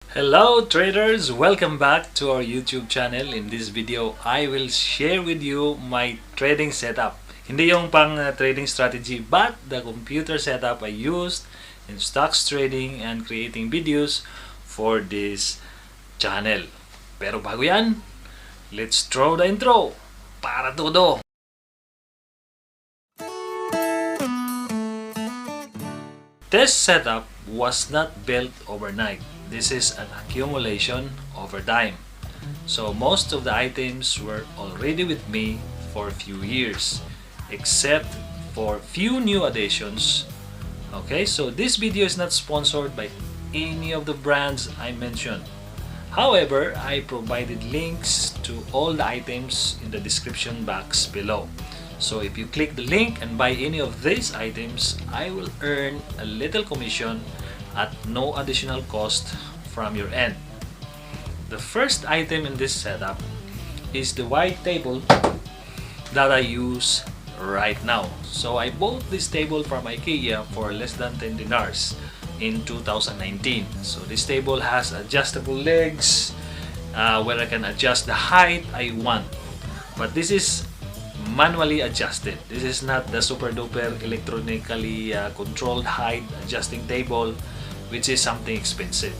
Hello traders! Welcome back to our YouTube channel. In this video, I will share with you my trading setup. Hindi yung pang trading strategy, but the computer setup I used in stocks trading and creating videos for this channel. Pero bago yan, let's throw the intro para todo! This setup was not built overnight. This is an accumulation over time. So most of the items were already with me for a few years, except for few new additions. Okay, so this video is not sponsored by any of the brands I mentioned. However, I provided links to all the items in the description box below. So if you click the link and buy any of these items, I will earn a little commission at no additional cost from your end. The first item in this setup is the white table that I use right now. So I bought this table from IKEA for less than 10 dinars in 2019. So this table has adjustable legs where I can adjust the height I want. But this is manually adjusted. This is not the super duper electronically controlled height adjusting table, which is something expensive.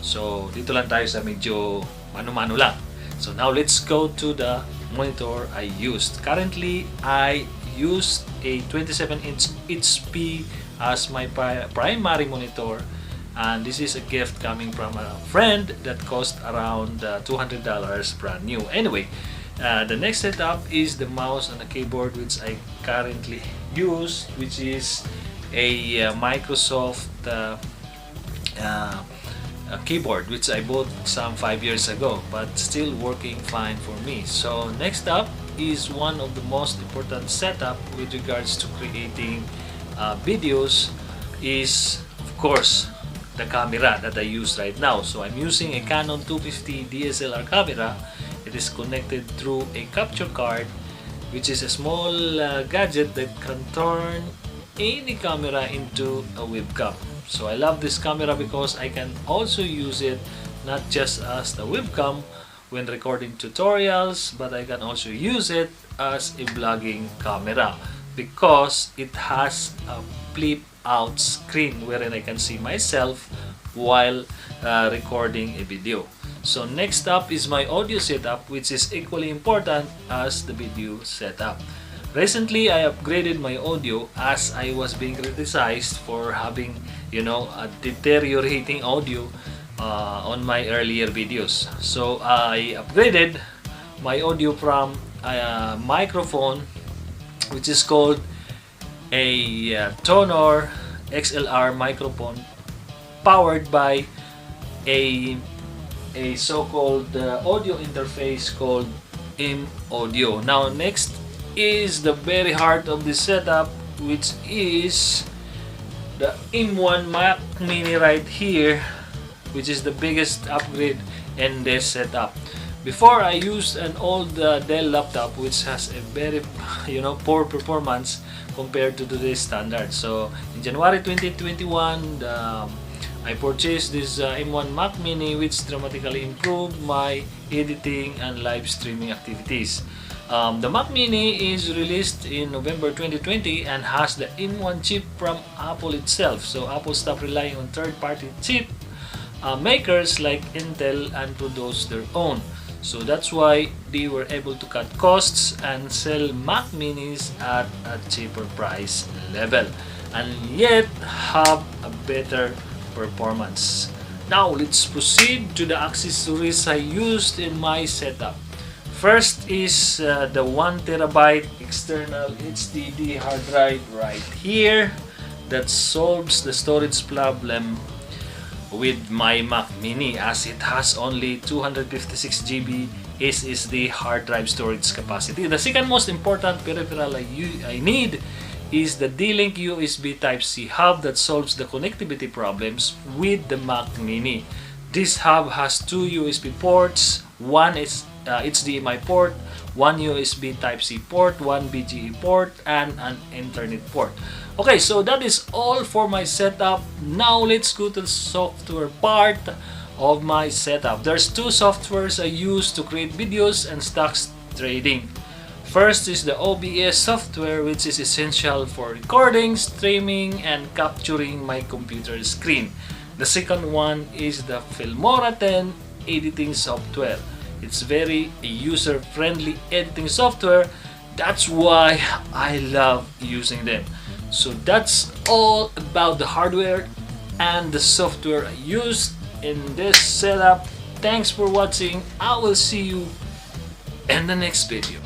So dito lang tayo sa medyo mano-mano lang. So now let's go to the monitor I used. Currently, I used a 27-inch HP as my primary monitor, and this is a gift coming from a friend that cost around $200 brand new. Anyway, the next setup is the mouse and the keyboard, which I currently use, which is a Microsoft keyboard, which I bought some 5 years ago, but still working fine for me. So next up is one of the most important setup with regards to creating videos is, of course, the camera that I use right now. So I'm using a Canon 250 DSLR camera. It is connected through a capture card, which is a small gadget that can turn any camera into a webcam. So I love this camera because I can also use it not just as the webcam when recording tutorials, but I can also use it as a vlogging camera because it has a flip out screen wherein I can see myself while recording a video. So next up is my audio setup, which is equally important as the video setup. Recently, I upgraded my audio as I was being criticized for having, a deteriorating audio on my earlier videos. So I upgraded my audio from a microphone, which is called a Tonor XLR microphone, powered by a so-called audio interface called M-Audio. Now next is the very heart of the setup, which is the M1 Mac Mini right here, which is the biggest upgrade in this setup. Before, I used an old Dell laptop which has a very poor performance compared to today's standard. So in January 2021, I purchased this M1 Mac Mini, which dramatically improved my editing and live streaming activities. The Mac Mini is released in November 2020 and has the M1 chip from Apple itself. So Apple stopped relying on third-party chip makers like Intel and produce their own. So that's why they were able to cut costs and sell Mac Minis at a cheaper price level, and yet have a better performance. Now let's proceed to the accessories I used in my setup. First is the 1TB external HDD hard drive right here that solves the storage problem with my Mac Mini, as it has only 256 GB SSD hard drive storage capacity. The second most important peripheral I need is the D-Link USB Type-C hub that solves the connectivity problems with the Mac Mini. This hub has two USB ports, one is HDMI port, one USB Type-C port, one BGA port, and an Ethernet port. Okay, so that is all for my setup. Now let's go to the software part of my setup. There's two softwares I use to create videos and stocks trading. First is the OBS software, which is essential for recording, streaming, and capturing my computer screen. The second one is the Filmora 10 editing software. It's very user-friendly editing software. That's why I love using them. So that's all about the hardware and the software I used in this setup. Thanks for watching. I will see you in the next video.